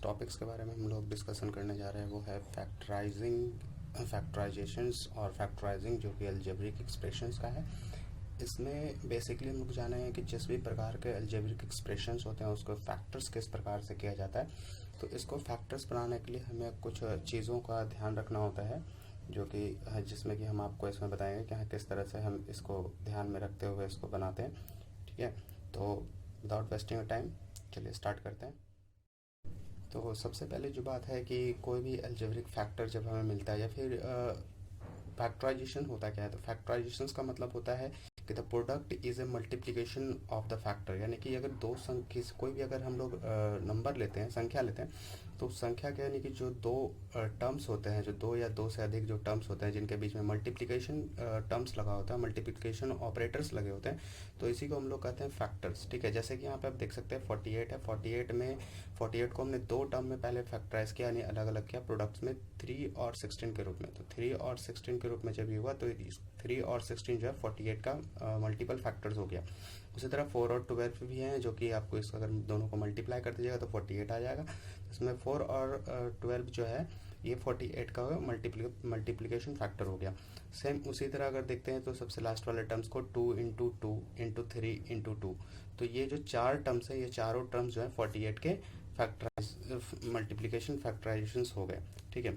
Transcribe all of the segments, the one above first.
जिस टॉपिक्स के बारे में हम लोग डिस्कशन करने जा रहे हैं वो है फैक्टराइजेशंस और फैक्टराइजिंग, जो कि अलजेब्रिक एक्सप्रेशंस का है। इसमें बेसिकली हम लोग जाने हैं कि जिस भी प्रकार के अलजेब्रिक एक्सप्रेशंस होते हैं उसको फैक्टर्स किस प्रकार से किया जाता है। तो इसको फैक्टर्स बनाने के लिए हमें कुछ चीज़ों का ध्यान रखना होता है, जो कि जिसमें कि हम आपको इसमें बताएंगे कि किस तरह से हम इसको ध्यान में रखते हुए इसको बनाते हैं। ठीक है, तो विदाउट वेस्टिंग टाइम चलिए स्टार्ट करते हैं। तो सबसे पहले जो बात है कि कोई भी अलजेब्रिक फैक्टर जब हमें मिलता है या फिर फैक्टराइजेशन होता क्या है, तो फैक्टराइजेशन का मतलब होता है कि the product is a multiplication of the factor. यानी कि अगर दो संख्या कोई भी अगर हम लोग नंबर लेते हैं, संख्या लेते हैं, तो संख्या के यानी कि जो दो टर्म्स होते हैं, जो दो या दो से अधिक जो टर्म्स होते हैं जिनके बीच में मल्टीप्लिकेशन टर्म्स लगा होता है, मल्टीप्लिकेशन ऑपरेटर्स लगे होते हैं, तो इसी को हम लोग कहते हैं फैक्टर्स। ठीक है, जैसे कि यहाँ पे आप देख सकते हैं 48 है, 48 को हमने दो टर्म में पहले फैक्टराइज किया, यानी अलग अलग किया प्रोडक्ट्स में 3 और 16 के रूप में। तो 3 और 16 के रूप में जब ये हुआ तो 3 और 16 जो है 48 का मल्टीपल फैक्टर्स हो गया। उसी तरह 4 और 12 भी हैं, जो कि आपको इसका अगर दोनों को मल्टीप्लाई कर दीजिएगा तो 48 आ जाएगा। इसमें 4 और 12 जो है ये 48 का मल्टीप्लिकेशन फैक्टर हो गया। सेम उसी तरह अगर देखते हैं तो सबसे लास्ट वाले टर्म्स को 2 इंटू 2 इंटू 3 इंटू 2, तो ये जो चार टर्म्स है, ये चारों टर्म्स जो है 48 के मल्टीप्लिकेशन फैक्टराइजेशंस हो गए। ठीक है,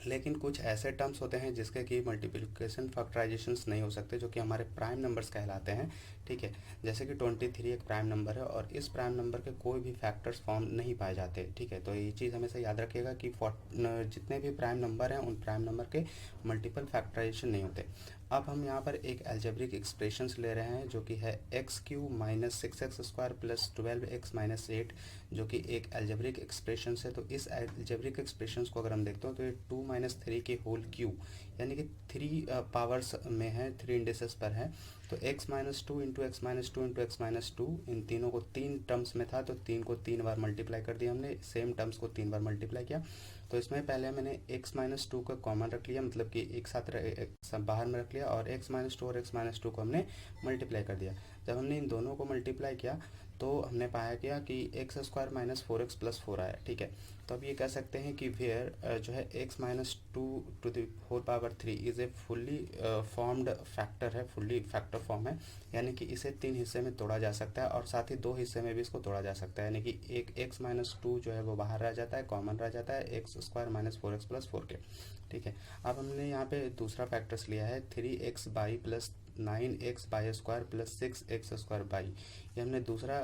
लेकिन कुछ ऐसे टर्म्स होते हैं जिसके कि मल्टीप्लिकेशन फैक्टराइजेशंस नहीं हो सकते, जो कि हमारे प्राइम नंबर्स कहलाते हैं। ठीक है, जैसे कि 23 एक प्राइम नंबर है और इस प्राइम नंबर के कोई भी फैक्टर्स फॉर्म नहीं पाए जाते। ठीक है, तो ये चीज़ हमेशा याद रखिएगा कि जितने भी प्राइम नंबर हैं उन प्राइम नंबर के मल्टीपल फैक्टराइजेशन नहीं होते। अब हम यहाँ पर एक अलजेब्रिक एक्सप्रेशंस ले रहे हैं, जो कि है x³ minus 6x² plus 12x minus 8, जो कि एक अलजेब्रिक एक्सप्रेशन है। तो इस अलजेब्रिक एक्सप्रेशंस को अगर हम देखते हो तो ये 2 माइनस 3 के होल क्यूब, यानी कि 3 पावर्स में है, 3 इंडिसेस पर है। तो x minus 2 into x minus 2 into x minus 2, इन तीनों को 3 टर्म्स में था तो 3 को 3 बार मल्टीप्लाई कर दिया हमने, सेम टर्म्स को 3 बार मल्टीप्लाई किया। तो इसमें पहले मैंने x माइनस 2 का कॉमन रख लिया, मतलब कि एक साथ बाहर में रख लिया, और x माइनस 2 और x माइनस 2 को हमने मल्टीप्लाई कर दिया। जब हमने इन दोनों को मल्टीप्लाई किया तो हमने पाया गया कि x² माइनस 4x प्लस 4 आया। ठीक है, तो अब ये कह सकते हैं कि वेयर जो है x minus 2 to the whole power 3 is a fully formed factor है, फुल्ली फैक्टर फॉर्म है, यानी कि इसे 3 हिस्से में तोड़ा जा सकता है और साथ ही 2 हिस्से में भी इसको तोड़ा जा सकता है, यानी कि एक x माइनस 2 जो है वो बाहर रह जाता है, कॉमन रह जाता है x² माइनस 4x प्लस 4 के। ठीक है, अब हमने यहाँ पे दूसरा फैक्टर्स लिया है 3x by plus 9x by square plus 6x square by, ये हमने दूसरा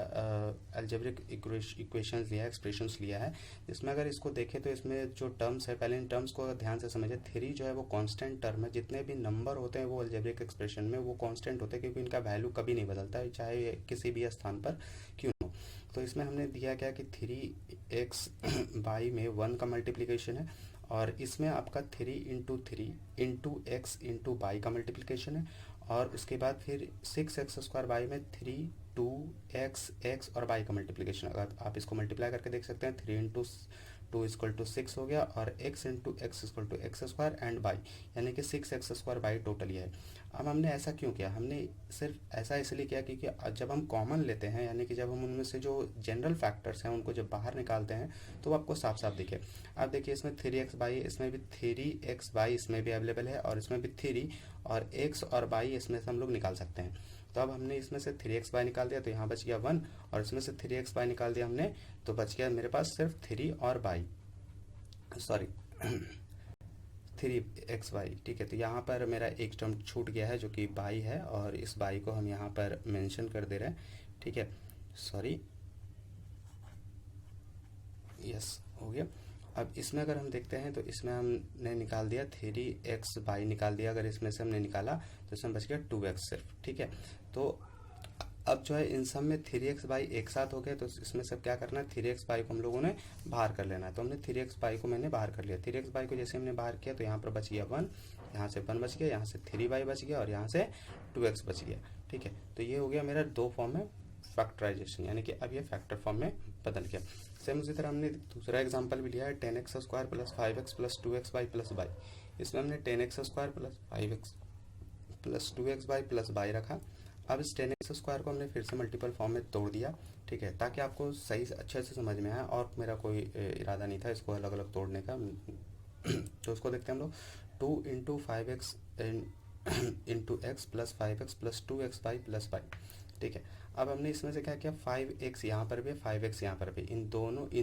अलजेब्रिक इक्वेशंस लिया है, एक्सप्रेशंस लिया है, जिसमें अगर इसको देखें तो इसमें जो टर्म्स है, पहले इन टर्म्स को ध्यान से समझे। 3 जो है वो कांस्टेंट टर्म है, जितने भी नंबर होते हैं वो अलजेब्रिक एक्सप्रेशन में वो कांस्टेंट होते हैं, क्योंकि इनका वैल्यू कभी नहीं बदलता है, चाहे किसी भी स्थान पर क्यों हो। तो इसमें हमने दिया क्या कि 3x बाई में 1 का मल्टीप्लिकेशन है, और इसमें आपका 3 into 3 into x into by का मल्टीप्लिकेशन है, और उसके बाद फिर 6x² बाई में 3 2x और बाई का मल्टीप्लिकेशन। अगर आप इसको मल्टीप्लाई करके देख सकते हैं, 3 इंटू 2 इक्वल टू 6 हो गया, और x into x equal to x² and by, यानी कि 6x² बाई टोटल ये है। अब हमने ऐसा क्यों किया, हमने सिर्फ ऐसा इसलिए किया क्योंकि जब हम कॉमन लेते हैं, यानी कि जब हम उनमें से जो जनरल फैक्टर्स हैं उनको जब बाहर निकालते हैं तो आपको साफ साफ दिखे। अब देखिए इसमें 3x बाई, इसमें भी 3x बाई इसमें भी अवेलेबल है, और इसमें भी 3 और x और बाई इसमें से हम लोग निकाल सकते हैं। तो अब हमने इसमें से 3x बाई निकाल दिया तो यहाँ बच गया 1, और इसमें से 3x बाई निकाल दिया हमने तो बच गया मेरे पास सिर्फ 3 और बाई, सॉरी 3x बाई। ठीक है, तो यहाँ पर मेरा एक टर्म छूट गया है जो कि बाई है, और इस बाई को हम यहाँ पर मेंशन कर दे रहे हैं। ठीक है, सॉरी, यस हो गया। अब इसमें अगर हम देखते हैं तो इसमें हमने निकाल दिया 3x बाई निकाल दिया, अगर इसमें से हमने निकाला तो इसमें बच गया 2x सिर्फ। ठीक है, तो अब जो है इन सब में 3x बाई एक साथ हो गए, तो इसमें सब क्या करना है, 3x बाई को हम लोगों ने बाहर कर लेना है। तो हमने 3x बाई को मैंने बाहर कर लिया। 3x बाई को जैसे हमने बाहर किया तो यहाँ पर बच गया 1, यहाँ से 1 बच गया, यहाँ से 3 बाई बच गया, और यहाँ से 2x बच गया। ठीक है, तो ये हो गया मेरा 2 फॉर्म में फैक्टराइजेशन, यानी कि अब ये फैक्टर फॉर्म में बदल गया। सेम उसी तरह हमने दूसरा एग्जांपल भी लिया है 10x² plus 5x plus 2x by plus by. इसमें हमने 10x² plus 5x plus 2x by plus by रखा। अब इस 10x² को हमने फिर से मल्टीपल फॉर्म में तोड़ दिया, ठीक है, ताकि आपको सही से अच्छे से समझ में आए, और मेरा कोई इरादा नहीं था इसको अलग अलग तोड़ने का। तो उसको देखते हैं हम लोग। 2 into 5x into x plus 5x plus 2x plus 5, ठीक है। अब हमने इसमें से क्या किया, 5x यहाँ पर भी है, 5x यहाँ पर भी, इन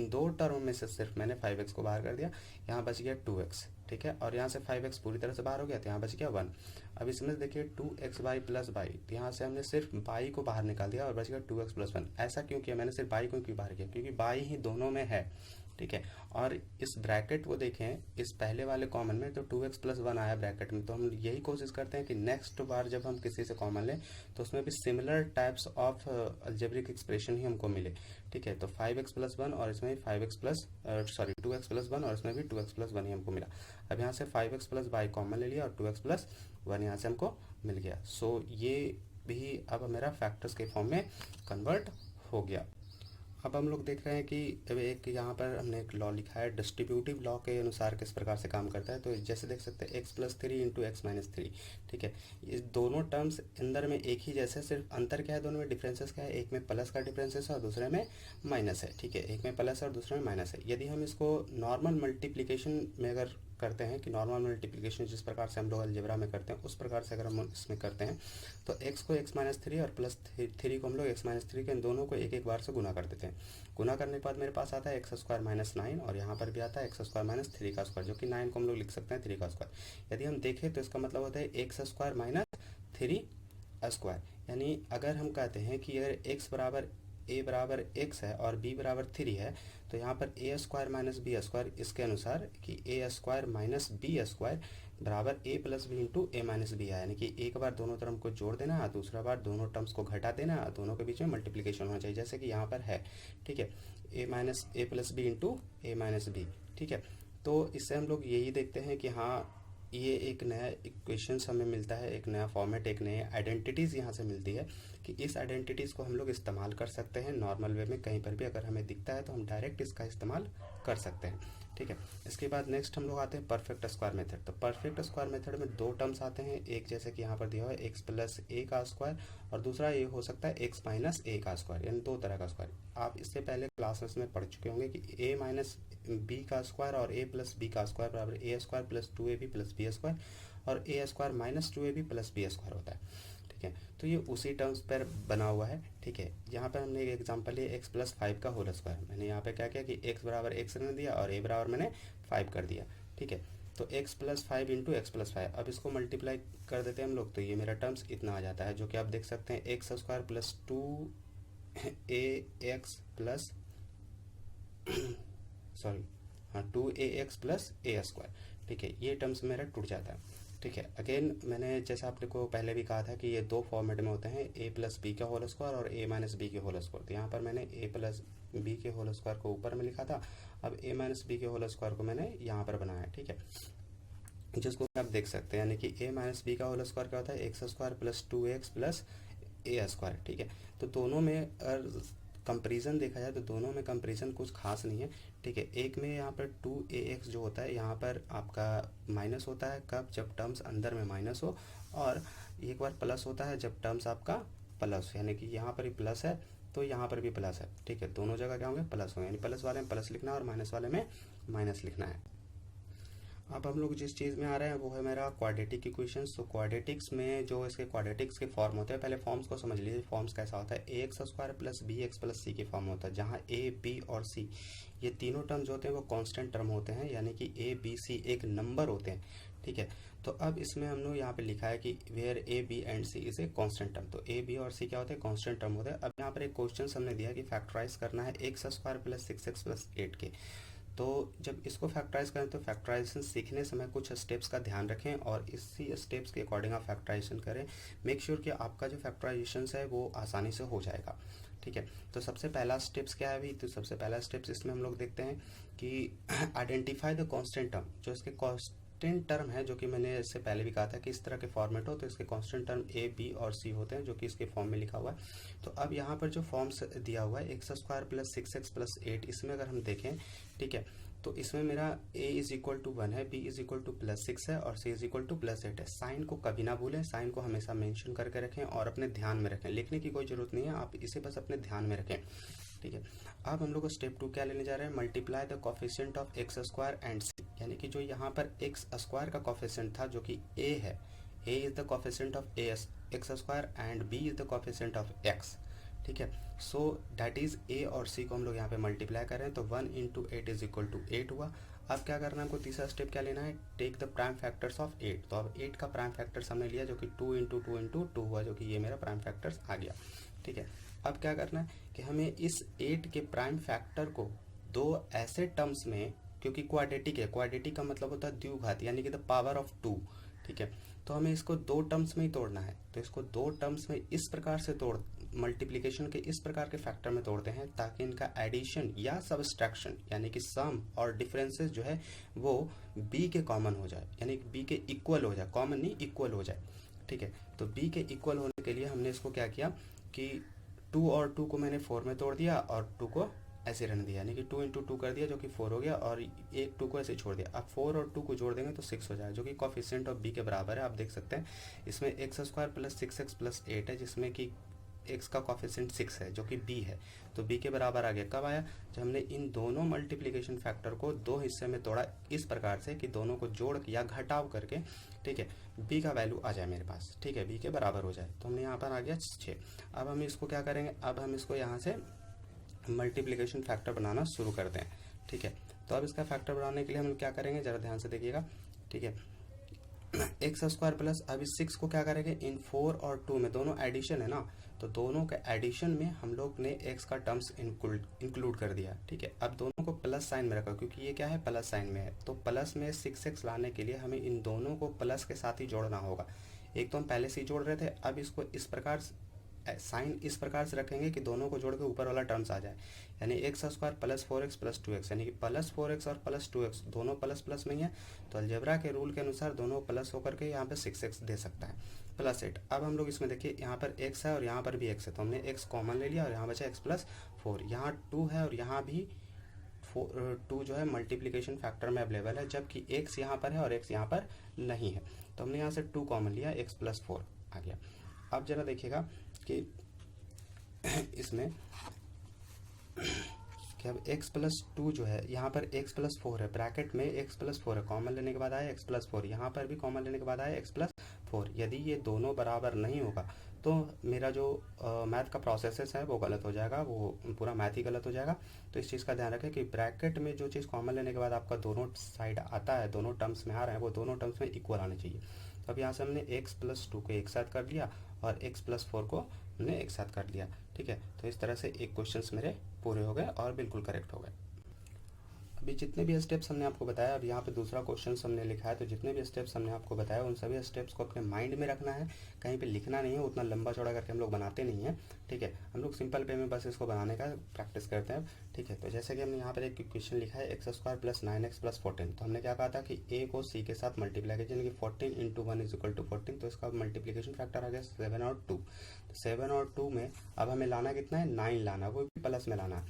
दो टर्म में से सिर्फ मैंने 5x को बाहर कर दिया, यहाँ बच गया 2x, ठीक है। और यहाँ से 5x पूरी तरह से बाहर हो गया, तो यहाँ बच गया 1। अब इसमें से देखिए 2xy प्लस y, तो यहाँ से हमने सिर्फ y को बाहर निकाल दिया और बच गया 2x प्लस 1। ऐसा क्यों किया मैंने, सिर्फ y को क्यों बाहर किया, क्योंकि y ही दोनों में है, ठीक है। और इस ब्रैकेट को देखें, इस पहले वाले कॉमन में तो 2x प्लस 1 आया ब्रैकेट में, तो हम यही कोशिश करते हैं कि नेक्स्ट बार जब हम किसी से कॉमन लें तो उसमें भी similar types of algebraic expression ही हमको मिले, ठीक है। तो 5x प्लस 1 और इसमें भी 2x प्लस 1 और इसमें भी 2x प्लस 1 ही हमको मिला। अब यहाँ से 5x प्लस y कॉमन ले लिया और 2x प्लस 1 यहाँ से हमको मिल गया। सो ये भी अब मेरा फैक्टर्स के फॉर्म में कन्वर्ट हो गया। अब हम लोग देख रहे हैं कि एक यहाँ पर हमने एक लॉ लिखा है, डिस्ट्रीब्यूटिव लॉ के अनुसार किस प्रकार से काम करता है। तो जैसे देख सकते हैं x plus 3 into x minus 3, ठीक है। इस दोनों टर्म्स अंदर में एक ही जैसे, सिर्फ अंतर क्या है दोनों में, डिफरेंसेस क्या है, एक में प्लस का डिफरेंसेस है और दूसरे में माइनस है, ठीक है। एक में प्लस है और दूसरे में माइनस है। यदि हम इसको नॉर्मल मल्टीप्लिकेशन में अगर करते हैं, कि नॉर्मल मल्टीप्लिकेशन जिस प्रकार से हम लोग अलजेब्रा में करते हैं उस प्रकार से अगर हम इसमें करते हैं, तो x को x माइनस 3 और प्लस 3 को हम लोग x माइनस 3 के इन दोनों को एक एक बार से गुना कर देते हैं। गुना करने के बाद मेरे पास आता है x² माइनस 9 और यहाँ पर भी आता है x² माइनस 3 का स्क्वायर, जो कि 9 को हम लोग लिख सकते हैं 3 का स्क्वायर। यदि हम देखें तो इसका मतलब होता है x² माइनस 3 स्क्वायर। यानी अगर हम कहते हैं कि अगर x बराबर a बराबर x है और b बराबर 3 है, तो यहाँ पर a² माइनस b² इसके अनुसार कि a² माइनस b² बराबर a plus b into a minus b है। यानी कि एक बार दोनों टर्म को जोड़ देना है, दूसरा बार दोनों टर्म्स को घटा देना है, दोनों के बीच में मल्टीप्लिकेशन होना चाहिए, जैसे कि यहाँ पर है, ठीक है, a plus b into a minus b, ठीक है। तो इससे हम लोग यही देखते हैं कि हाँ, ये एक नया इक्वेशंस हमें मिलता है, एक नया फॉर्मेट, एक नई आइडेंटिटीज़ यहाँ से मिलती है, कि इस आइडेंटिटीज़ को हम लोग इस्तेमाल कर सकते हैं नॉर्मल वे में। कहीं पर भी अगर हमें दिखता है तो हम डायरेक्ट इसका इस्तेमाल कर सकते हैं, ठीक है। इसके बाद नेक्स्ट हम लोग आते हैं परफेक्ट स्क्वायर मेथड। तो परफेक्ट स्क्वायर मेथड में दो टर्म्स आते हैं, एक जैसे कि यहाँ पर दिया हुआ है x प्लस ए का स्क्वायर, और दूसरा ये हो सकता है x माइनस ए का स्क्वायर, यानी दो तरह का स्क्वायर। आप इससे पहले क्लासेस में पढ़ चुके होंगे कि a माइनस बी का स्क्वायर और a प्लस बी का स्क्वायर बराबर a² plus 2ab plus b² और a² minus 2ab plus b² होता है, ठीक है। तो ये उसी टर्म्स पर बना हुआ है, ठीक है। यहाँ पर हमने एक एग्जांपल लिया x प्लस 5 का होल स्क्वायर। मैंने यहाँ पे क्या किया कि x बराबर x रहने दिया और a बराबर मैंने 5 कर दिया, ठीक है। तो x plus 5 into x plus 5, अब इसको मल्टीप्लाई कर देते हैं हम लोग, तो ये मेरा टर्म्स इतना आ जाता है, जो कि आप देख सकते हैं x² plus 2ax plus 2ax plus a², ठीक है। ये टर्म्स मेरा टूट जाता है, ठीक है। अगेन मैंने जैसा आपने को पहले भी कहा था कि ये दो फॉर्मेट में होते हैं, a प्लस बी का होल स्क्वायर और a माइनस बी के होल स्क्वायर। तो यहाँ पर मैंने a प्लस बी के होल स्क्वायर को ऊपर में लिखा था, अब a माइनस बी के होल स्क्वायर को मैंने यहाँ पर बनाया, ठीक है, जिसको आप देख सकते हैं। यानी कि a माइनस बी का होल स्क्वायर क्या होता है, x² plus 2x plus a², ठीक है। तो दोनों में कंपेरिजन देखा जाए तो दोनों में कंपेरिजन कुछ खास नहीं है, ठीक है। एक में यहाँ पर 2ax जो होता है यहाँ पर आपका माइनस होता है, कब, जब टर्म्स अंदर में माइनस हो, और एक बार प्लस होता है जब टर्म्स आपका प्लस, यानी कि यहाँ पर भी प्लस है तो यहाँ पर भी प्लस है, ठीक है। दोनों जगह क्या होंगे, प्लस होंगे, यानी प्लस वाले में प्लस लिखना है और माइनस वाले में माइनस लिखना है। अब हम लोग जिस चीज़ में आ रहे हैं वो है मेरा क्वाड्रेटिक इक्वेशंस। तो क्वाड्रेटिक्स में जो इसके क्वाड्रेटिक्स के फॉर्म होते हैं, पहले फॉर्म्स को समझ लीजिए। फॉर्म्स कैसा होता है, ax² plus bx plus c के फॉर्म होता है, जहाँ a, b और c ये तीनों टर्म जो होते हैं वो कांस्टेंट टर्म होते हैं, यानी कि a, b, c एक नंबर होते हैं, ठीक है। तो अब इसमें हम लोग यहाँ पे लिखा है कि where a, b and c is a constant term. तो a, b और c क्या होते हैं, कांस्टेंट टर्म होते हैं। अब यहाँ पर एक क्वेश्चन हमने दिया कि फैक्टराइज करना है x² प्लस 6x प्लस 8 के। तो जब इसको फैक्टराइज करें तो फैक्टराइजेशन सीखने समय कुछ स्टेप्स का ध्यान रखें और इसी स्टेप्स के अकॉर्डिंग आप फैक्टराइजेशन करें। मेक श्योर कि आपका जो फैक्टराइजेशन है वो आसानी से हो जाएगा, ठीक है। तो सबसे पहला स्टेप्स क्या है अभी, तो सबसे पहला स्टेप्स इसमें हम लोग देखते हैं कि आइडेंटिफाई द कांस्टेंट टर्म। जो इसके कांस्टेंट टर्म है, जो कि मैंने इससे पहले भी कहा था कि इस तरह के फॉर्मेट हो तो इसके कांस्टेंट टर्म a, b और c होते हैं, जो कि इसके फॉर्म में लिखा हुआ है। तो अब यहाँ पर जो फॉर्म्स दिया हुआ है x² प्लस 6x प्लस 8, इसमें अगर हम देखें, ठीक है, तो इसमें मेरा a इज इक्वल टू 1 है, b इज इक्वल टू +6 है और c इज इक्वल टू +8 है। साइन को कभी ना भूलें, साइन को हमेशा मेंशन करके रखें और अपने ध्यान में रखें, लिखने की कोई ज़रूरत नहीं है, आप इसे बस अपने ध्यान में रखें, ठीक है। अब हम लोग स्टेप 2 क्या लेने जा रहे हैं, multiply the coefficient of x square and c, यानी कि जो यहाँ पर एक्स स्क्वायर का कोफिशिएंट था जो कि a है, a is the coefficient of x square and b is the coefficient of x, ठीक है। सो दैट इज a और c को हम लोग यहाँ पे मल्टीप्लाई कर रहे हैं, तो 1 इंटू 8 इज इक्वल टू 8 हुआ। अब क्या करना है हमको, तीसरा स्टेप क्या लेना है, take the prime factors of 8। तो अब 8 का प्राइम फैक्टर्स हमने लिया जो कि 2 इंटू 2 इंटू 2 हुआ, जो कि ये मेरा प्राइम फैक्टर्स आ गया, ठीक है। अब क्या करना है कि हमें इस 8 के प्राइम फैक्टर को दो ऐसे टर्म्स में, क्योंकि क्वाड्रेटिक है, क्वाड्रेटिक का मतलब होता है द्विघात यानी कि द पावर ऑफ 2, ठीक है। तो हमें इसको दो टर्म्स में ही तोड़ना है, तो इसको दो टर्म्स में इस प्रकार से तोड़, मल्टीप्लिकेशन के इस प्रकार के फैक्टर में तोड़ते हैं ताकि इनका एडिशन या सबट्रैक्शन यानी कि सम और डिफरेंसेस जो है वो b के कॉमन हो जाए, यानी कि b के इक्वल हो जाए, कॉमन नहीं इक्वल हो जाए, ठीक है। तो b के इक्वल होने के लिए हमने इसको क्या किया कि 2 और 2 को मैंने 4 में तोड़ दिया और 2 को ऐसे रहने दिया, यानी कि 2 इंटू 2 कर दिया जो कि 4 हो गया और एक 2 को ऐसे छोड़ दिया। अब 4 और 2 को जोड़ देंगे तो 6 हो जाएगा, जो कि कोफिशिएंट ऑफ b के बराबर है। आप देख सकते हैं इसमें x square plus 6x plus 8 है, जिसमें कि x का कोफिशिएंट 6 है जो कि b है, तो b के बराबर आ गया। कब आया, जब हमने इन दोनों मल्टीप्लिकेशन फैक्टर को दो हिस्से में तोड़ा इस प्रकार से कि दोनों को जोड़ या घटाव करके, ठीक है, b का वैल्यू आ जाए मेरे पास, ठीक है, b के बराबर हो जाए। तो हमने यहाँ पर आ गया 6। अब हम इसको क्या करेंगे, अब हम इसको यहाँ से मल्टीप्लिकेशन फैक्टर बनाना शुरू करते हैं, ठीक है। तो अब इसका फैक्टर बनाने के लिए हम क्या करेंगे, जरा ध्यान से देखिएगा, ठीक है। एक्स स्क्वायर प्लस, अब इस 6 को क्या करेंगे, इन 4 और 2 में दोनों एडिशन है ना, तो दोनों के एडिशन में हम लोग ने x का टर्म्स इंक्लूड कर दिया, ठीक है। अब दोनों को प्लस साइन में रखा क्योंकि ये क्या है, प्लस साइन में है, तो प्लस में 6x लाने के लिए हमें इन दोनों को प्लस के साथ ही जोड़ना होगा। एक तो हम पहले से ही जोड़ रहे थे, अब इसको इस प्रकार साइन इस प्रकार से रखेंगे कि दोनों को जोड़ के ऊपर वाला टर्म्स आ जाए, यानी x square plus 4x plus 2x, यानी कि प्लस 4x और प्लस 2x दोनों प्लस प्लस में ही है, तो अलजेब्रा के रूल के अनुसार दोनों प्लस होकर के यहाँ पे 6x दे सकता है, प्लस 8। अब हम लोग इसमें देखिए यहाँ पर x है और यहाँ पर भी x है, तो हमने x कॉमन ले लिया और यहाँ बचा x प्लस 4, यहाँ 2 है और यहाँ भी 2 जो है मल्टीप्लिकेशन फैक्टर में अवेलेबल है, जबकि x यहाँ पर है और x यहाँ पर नहीं है, तो हमने यहाँ से 2 कॉमन लिया, x प्लस 4 आ गया। अब जरा देखिएगा कि इसमें कि अब x प्लस 2 जो है यहाँ पर x प्लस 4 है, ब्रैकेट में x प्लस 4 है, कॉमन लेने के बाद आया x प्लस 4, यहाँ पर भी कॉमन लेने के बाद आया x प्लस 4। यदि ये दोनों बराबर नहीं होगा तो मेरा जो मैथ का प्रोसेस है वो गलत हो जाएगा, वो पूरा मैथ ही गलत हो जाएगा। तो इस चीज़ का ध्यान रखें कि ब्रैकेट में जो चीज़ कॉमन लेने के बाद आपका दोनों साइड आता है, दोनों टर्म्स में आ रहे हैं, वो दोनों टर्म्स में इक्वल आने चाहिए। तो अब यहाँ से हमने x प्लस 2 को एक साथ कर लिया और x प्लस 4 को हमने एक साथ कर लिया, ठीक है। तो इस तरह से एक क्वेश्चंस मेरे पूरे हो गए और बिल्कुल करेक्ट हो गए। अभी जितने भी स्टेप्स हमने आपको बताया, अब यहाँ पे दूसरा क्वेश्चन हमने लिखा है, तो जितने भी स्टेप्स हमने आपको बताया उन सभी स्टेप्स को अपने माइंड में रखना है, कहीं पे लिखना नहीं है, उतना लंबा चौड़ा करके हम लोग बनाते नहीं हैं, ठीक है। हम लोग सिंपल वे में बस इसको बनाने का प्रैक्टिस करते हैं, ठीक है। तो जैसे कि हमने यहाँ पर एक क्वेश्चन लिखा है x square plus 9x plus 14, तो हमने क्या कहा था कि a को c के साथ मल्टीप्लाई कीजिए, यानी कि 14 इंटू 1 इज इक्वल टू 14, तो इसका मल्टीप्लिकेशन फैक्टर आ गया 7 और 2। तो 7 और 2 में अब हमें लाना कितना है, 9 लाना, वो भी प्लस में लाना है,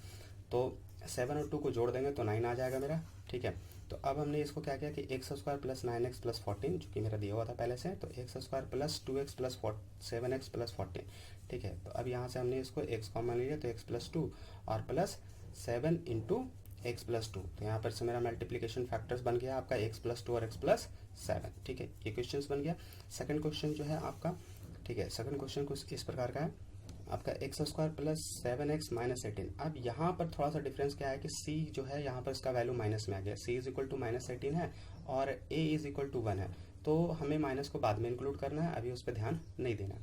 तो 7 और 2 को जोड़ देंगे तो 9 आ जाएगा मेरा, ठीक है। तो अब हमने इसको क्या किया कि x square plus 9x plus 14 जो कि मेरा दिया हुआ था पहले से, तो x square plus 2x plus 7x plus 14, ठीक है। तो अब यहाँ से हमने इसको x कॉमन लिया, तो x प्लस 2 और प्लस 7 इंटू एक्स प्लस 2, तो यहाँ पर से मेरा मल्टीप्लिकेशन फैक्टर्स बन गया आपका x प्लस 2 और x प्लस 7, ठीक है। ये क्वेश्चन बन गया। सेकेंड क्वेश्चन जो है आपका, ठीक है, सेकेंड क्वेश्चन कुछ इस प्रकार का है आपका x square plus 7x minus 18। अब यहाँ पर थोड़ा सा डिफरेंस क्या है कि c जो है यहाँ पर इसका वैल्यू माइनस में आ गया, c इज इक्वल टू -18 है और a इज इक्वल टू 1 है, तो हमें माइनस को बाद में इंक्लूड करना है, अभी उस पर ध्यान नहीं देना।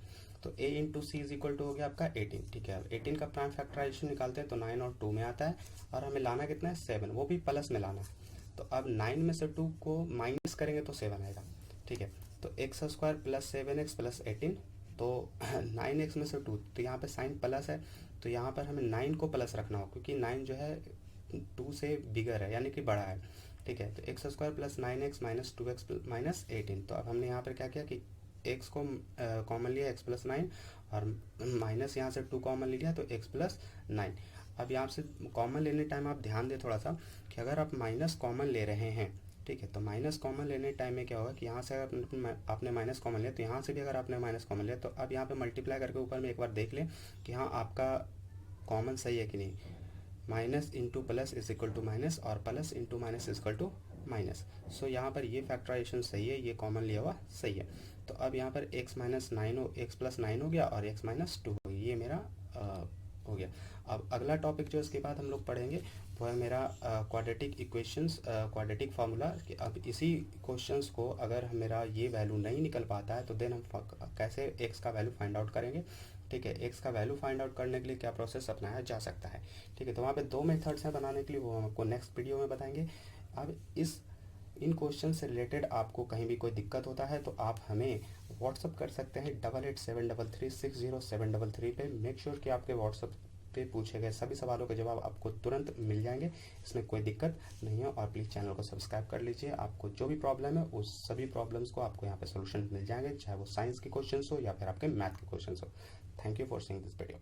तो a into c is equal to हो गया आपका 18, ठीक है। अब 18 का प्राइम फैक्टराइजेशन निकालते हैं तो 9 और 2 में आता है और हमें लाना कितना है 7, वो भी प्लस में लाना है। तो अब 9 में से 2 को माइनस करेंगे तो 7 आएगा, ठीक है। तो x square plus 7x plus 18, तो 9x में से 2, तो यहाँ पे साइन प्लस है, तो यहाँ पर हमें 9 को प्लस रखना हो क्योंकि 9 जो है 2 से बिगर है यानी कि बड़ा है, ठीक है। तो x square plus 9x minus 2x minus 18, तो अब हमने यहाँ पर क्या किया कि x को कॉमन लिया x प्लस 9 और माइनस यहाँ से 2 कॉमन लिया तो x प्लस 9। अब यहाँ से कॉमन लेने टाइम आप ध्यान दें थोड़ा सा कि अगर आप माइनस कॉमन ले रहे हैं, ठीक है, तो माइनस कॉमन लेने टाइम में क्या होगा कि यहाँ से अगर आपने माइनस कॉमन लिया तो यहाँ से भी अगर आपने माइनस कॉमन लिया तो अब यहाँ पे मल्टीप्लाई करके ऊपर में एक बार देख लें कि हाँ आपका कॉमन सही है कि नहीं। Minus into plus is equal to minus और plus into minus is equal to minus. So यहाँ पर ये फैक्टराइजेशन सही है, ये कॉमन लिया हुआ सही है। तो अब यहाँ पर x माइनस 9 हो, x प्लस 9 हो गया और x माइनस 2 हो गया, ये मेरा हो गया। अब अगला टॉपिक जो इसके बाद हम लोग पढ़ेंगे वो है मेरा क्वाड्रेटिक इक्वेशंस, क्वाड्रेटिक फार्मूला। कि अब इसी क्वेश्चंस को अगर मेरा ये वैल्यू नहीं निकल पाता है तो देन हम कैसे x का वैल्यू फाइंड आउट करेंगे, ठीक है। x का वैल्यू फाइंड आउट करने के लिए क्या प्रोसेस अपनाया जा सकता है, ठीक है। तो वहाँ पे 2 मेथड्स हैं बनाने के लिए, वो हम आपको नेक्स्ट वीडियो में बताएंगे। अब इन क्वेश्चन से रिलेटेड आपको कहीं भी कोई दिक्कत होता है तो आप हमें व्हाट्सअप कर सकते हैं 8873360733 पे। मेक श्योर कि आपके व्हाट्सअप पे पूछे गए सभी सवालों के जवाब आपको तुरंत मिल जाएंगे, इसमें कोई दिक्कत नहीं है। और प्लीज़ चैनल को सब्सक्राइब कर लीजिए, आपको जो भी प्रॉब्लम है उस सभी प्रॉब्लम्स को आपको यहाँ पे सोल्यूशन मिल जाएंगे, चाहे वो साइंस के क्वेश्चन हो या फिर आपके मैथ के क्वेश्चन हो। Thank you for seeing this video.